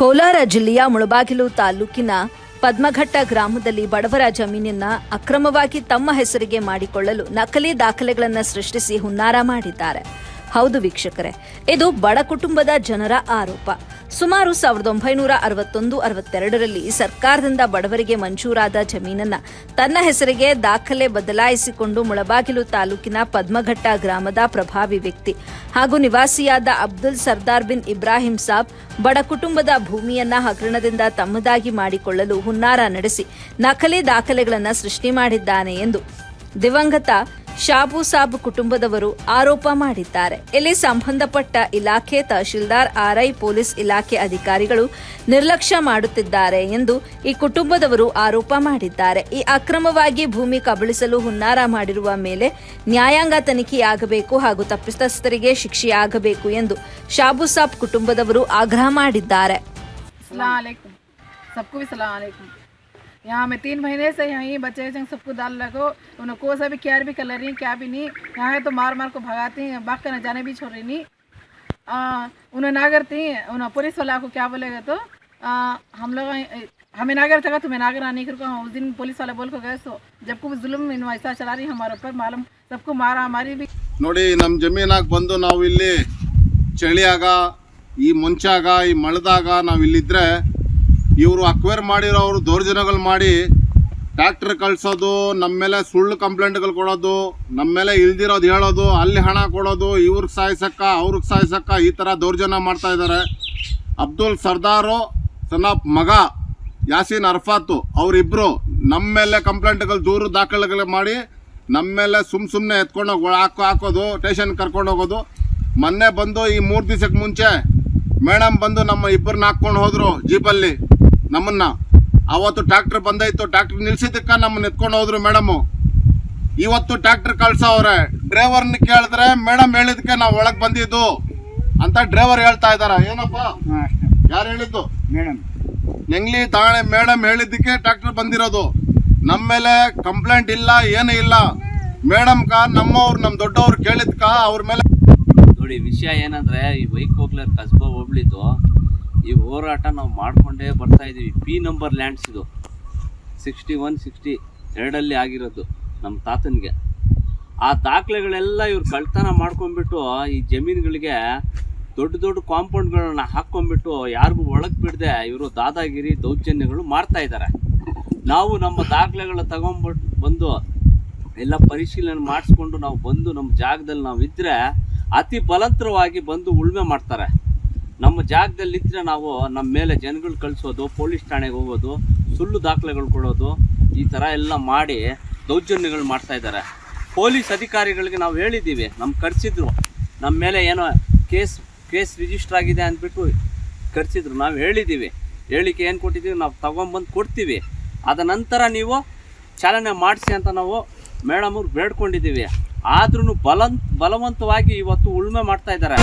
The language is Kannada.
ಕೋಲಾರ ಜಿಲ್ಲೆಯ ಮುಳಬಾಗಿಲು ತಾಲೂಕಿನ ಪದ್ಮಘಟ್ಟ ಗ್ರಾಮದಲ್ಲಿ ಬಡವರ ಜಮೀನನ್ನ ಅಕ್ರಮವಾಗಿ ತಮ್ಮ ಹೆಸರಿಗೆ ಮಾಡಿಕೊಳ್ಳಲು ನಕಲಿ ದಾಖಲೆಗಳನ್ನು ಸೃಷ್ಟಿಸಿ ಹುನ್ನಾರ ಮಾಡಿದ್ದಾರೆ. ಹೌದು ವೀಕ್ಷಕರೇ, ಇದು ಬಡ ಕುಟುಂಬದ ಜನರ ಆರೋಪ. ಸುಮಾರು 1961-62ರಲ್ಲಿ ಸರ್ಕಾರದಿಂದ ಬಡವರಿಗೆ ಮಂಜೂರಾದ ಜಮೀನನ್ನ ತನ್ನ ಹೆಸರಿಗೆ ದಾಖಲೆ ಬದಲಾಯಿಸಿಕೊಂಡು ಮುಳಬಾಗಿಲು ತಾಲೂಕಿನ ಪದ್ಮಘಟ್ಟ ಗ್ರಾಮದ ಪ್ರಭಾವಿ ವ್ಯಕ್ತಿ ಹಾಗೂ ನಿವಾಸಿಯಾದ ಅಬ್ದುಲ್ ಸರ್ದಾರ್ ಬಿನ್ ಇಬ್ರಾಹಿಂ ಸಾಬ್ ಬಡ ಕುಟುಂಬದ ಭೂಮಿಯನ್ನ ಹಗರಣದಿಂದ ತಮ್ಮದಾಗಿ ಮಾಡಿಕೊಳ್ಳಲು ಹುನ್ನಾರ ನಡೆಸಿ ನಕಲಿ ದಾಖಲೆಗಳನ್ನು ಸೃಷ್ಟಿ ಮಾಡಿದ್ದಾನೆ ಎಂದು ದಿವಂಗತ ಶಾಬು ಸಾಬ್ ಕುಟುಂಬದವರು ಆರೋಪ ಮಾಡಿದ್ದಾರೆ. ಇಲ್ಲಿ ಸಂಬಂಧಪಟ್ಟ ಇಲಾಖೆ, ತಹಶೀಲ್ದಾರ್, ಆರ್ಐ, ಪೊಲೀಸ್ ಇಲಾಖೆ ಅಧಿಕಾರಿಗಳು ನಿರ್ಲಕ್ಷ್ಯ ಮಾಡುತ್ತಿದ್ದಾರೆ ಎಂದು ಈ ಕುಟುಂಬದವರು ಆರೋಪ ಮಾಡಿದ್ದಾರೆ. ಈ ಅಕ್ರಮವಾಗಿ ಭೂಮಿ ಕಬಳಿಸಲು ಹುನ್ನಾರ ಮಾಡಿರುವ ಮೇಲೆ ನ್ಯಾಯಾಂಗ ತನಿಖೆಯಾಗಬೇಕು ಹಾಗೂ ತಪ್ಪಿತಸ್ಥರಿಗೆ ಶಿಕ್ಷೆಯಾಗಬೇಕು ಎಂದು ಶಾಬು ಸಾಬ್ ಕುಟುಂಬದವರು ಆಗ್ರಹ ಮಾಡಿದ್ದಾರೆ. यहाँ मैं 3 महीने से यहीं बच्चे सबको डाल लगो, उनको सा भी केयर भी कर रही क्या भी नहीं, यहाँ तो मार मार को भगाती हैं, बाग करने जाने भी छोड़ रही नहीं। उन्हें ना करती, उन्हें पुलिस वाला को क्या बोलेगा तो हम लोग हमें ना करता तुम्हें ना करना नहीं करको। उस दिन पुलिस वाले बोल को गए सो जबको जुल्म ऐसा चला रही हमारे ऊपर, मालूम सबको मारा हमारी भी ನೋಡಿ. ನಮ್ಮ ಜಮೀನಾಗ ಬಂದು ನಾವು ಇಲ್ಲಿ ಚಳಿಯಾಗ, ಈ ಮುಂಚಾಗ, ಈ ಮಳೆದಾಗ ನಾವು ಇಲ್ಲಿದ್ರೆ ಇವರು ಅಕ್ವೈರ್ ಮಾಡಿರೋರು ದೌರ್ಜನ್ಯಗಳು ಮಾಡಿ ಟ್ಯಾಕ್ಟ್ರ್ ಕಳಿಸೋದು, ನಮ್ಮ ಮೇಲೆ ಸುಳ್ಳು ಕಂಪ್ಲೇಂಟ್ಗಳು ಕೊಡೋದು, ನಮ್ಮ ಮೇಲೆ ಇಲ್ದಿರೋದು ಹೇಳೋದು, ಅಲ್ಲಿ ಹಣ ಕೊಡೋದು, ಇವ್ರಿಗೆ ಸಾಯಿಸಕ್ಕ ಅವ್ರಿಗೆ ಸಾಯಿಸಕ್ಕ ಈ ಥರ ದೌರ್ಜನ್ಯ ಮಾಡ್ತಾ ಇದ್ದಾರೆ. ಅಬ್ದುಲ್ ಸರ್ದಾರು ಸನಾಪ್ ಮಗ ಯಾಸೀನ್ ಅರ್ಫಾತು ಅವರಿಬ್ಬರು ನಮ್ಮ ಮೇಲೆ ಕಂಪ್ಲೇಂಟ್ಗಳು ದೂರು ದಾಖಲೆಗಳು ಮಾಡಿ ನಮ್ಮ ಮೇಲೆ ಸುಮ್ಮನೆ ಎತ್ಕೊಂಡೋಗಿ ಹಾಕೋದು, ಸ್ಟೇಷನ್ ಕರ್ಕೊಂಡು ಹೋಗೋದು. ಮೊನ್ನೆ ಬಂದು ಈ 3 ದಿವಸಕ್ಕೆ ಮುಂಚೆ ಮೇಡಮ್ ಬಂದು ನಮ್ಮ ಇಬ್ಬರನ್ನ ಹಾಕ್ಕೊಂಡು ಹೋದ್ರು ಜೀಪಲ್ಲಿ ನಮ್ಮನ್ನ. ಅವತ್ತು ಟ್ರ್ಯಾಕ್ಟರ್ ಬಂದೈತು, ಟ್ರ್ಯಾಕ್ಟರ್ ನಿಲ್ಸಿದ್ದಕ್ಕೆ ನಮ್ಮನ್ನ ಎತ್ಕೊಂಡು ಹೋದ್ರು ಮೇಡಮು. ಇವತ್ತು ಟ್ರ್ಯಾಕ್ಟರ್ ಕಳ್ಸವ್ರೆ. ಡ್ರೈವರ್ನ ಕೇಳಿದ್ರೆ ಮೇಡಮ್ ಹೇಳಿದಕ್ಕೆ ನಾವು ಒಳಗೆ ಬಂದಿದ್ದು ಅಂತ ಡ್ರೈವರ್ ಹೇಳ್ತಾ ಇದಾರ. ಏನಪ್ಪ ಯಾರು ಹೇಳಿದ್ದು? ಮೇಡಮ್ ನೆಂಗ್ಲಿ ತಾಳೆ ಮೇಡಮ್ ಹೇಳಿದ್ದಕ್ಕೆ ಟ್ರ್ಯಾಕ್ಟರ್ ಬಂದಿರೋದು. ನಮ್ಮ ಮೇಲೆ ಕಂಪ್ಲೇಂಟ್ ಇಲ್ಲ, ಏನೂ ಇಲ್ಲ. ಮೇಡಮ್ಗ ನಮ್ಮವ್ರು, ನಮ್ಮ ದೊಡ್ಡವ್ರು ಕೇಳಿದ್ಕ ಅವ್ರ ಮೇಲೆ ನೋಡಿ. ವಿಷಯ ಏನಂದ್ರೆ, ಈ ವೈಕೋಗ್ಲರ್ ಕಸ್ಬಾ ಹೋಗ್ಲಿದ್ದು ಈ ಹೋರಾಟ ನಾವು ಮಾಡ್ಕೊಂಡೇ ಬರ್ತಾ ಇದೀವಿ. P ನಂಬರ್ ಲ್ಯಾಂಡ್ಸ್ ಇದು 61-62ರಲ್ಲಿ ಆಗಿರೋದು ನಮ್ಮ ತಾತನಿಗೆ. ಆ ದಾಖಲೆಗಳೆಲ್ಲ ಇವ್ರು ಕಳ್ತನ ಮಾಡ್ಕೊಂಡ್ಬಿಟ್ಟು ಈ ಜಮೀನುಗಳಿಗೆ ದೊಡ್ಡ ದೊಡ್ಡ ಕಾಂಪೌಂಡ್ಗಳನ್ನ ಹಾಕ್ಕೊಂಡ್ಬಿಟ್ಟು ಯಾರಿಗೂ ಒಳಗೆ ಬಿಡದೆ ಇವರು ದಾದಾಗಿರಿ ದೌರ್ಜನ್ಯಗಳು ಮಾಡ್ತಾ ಇದ್ದಾರೆ. ನಾವು ನಮ್ಮ ದಾಖಲೆಗಳ ತಗೊಂಡ್ಬಿಟ್ಟು ಬಂದು ಎಲ್ಲ ಪರಿಶೀಲನೆ ಮಾಡಿಸ್ಕೊಂಡು ನಾವು ಬಂದು ನಮ್ಮ ಜಾಗದಲ್ಲಿ ನಾವು ಇದ್ರೆ ಅತಿ ಬಲಂತರವಾಗಿ ಬಂದು ಉಳುಮೆ ಮಾಡ್ತಾರೆ. ನಮ್ಮ ಜಾಗದಲ್ಲಿ ಇದ್ರೆ ನಾವು ನಮ್ಮ ಮೇಲೆ ಜನಗಳು ಕಳಿಸೋದು, ಪೊಲೀಸ್ ಠಾಣೆಗೆ ಹೋಗೋದು, ಸುಳ್ಳು ದಾಖಲೆಗಳು ಕೊಡೋದು, ಈ ಥರ ಎಲ್ಲ ಮಾಡಿ ದೌರ್ಜನ್ಯಗಳು ಮಾಡ್ತಾ ಇದ್ದಾರೆ. ಪೊಲೀಸ್ ಅಧಿಕಾರಿಗಳಿಗೆ ನಾವು ಹೇಳಿದ್ದೀವಿ, ನಮ್ಮ ಕರೆಸಿದ್ರು, ನಮ್ಮ ಮೇಲೆ ಏನೋ ಕೇಸ್ ರಿಜಿಸ್ಟರ್ ಆಗಿದೆ ಅಂದ್ಬಿಟ್ಟು ಕರೆಸಿದ್ರು. ನಾವು ಹೇಳಿದ್ದೀವಿ, ಹೇಳಿಕೆ ಏನು ಕೊಟ್ಟಿದ್ದೀವಿ ನಾವು ತಗೊಂಬಂದು ಕೊಡ್ತೀವಿ, ಅದ ನಂತರ ನೀವು ಚಾಲನೆ ಮಾಡಿಸಿ ಅಂತ ನಾವು ಮೇಡಮ್ ಅವ್ರು ಬೇಡ್ಕೊಂಡಿದ್ದೀವಿ. ಆದ್ರೂ ಬಲವಂತವಾಗಿ ಇವತ್ತು ಉಳುಮೆ ಮಾಡ್ತಾ ಇದ್ದಾರೆ.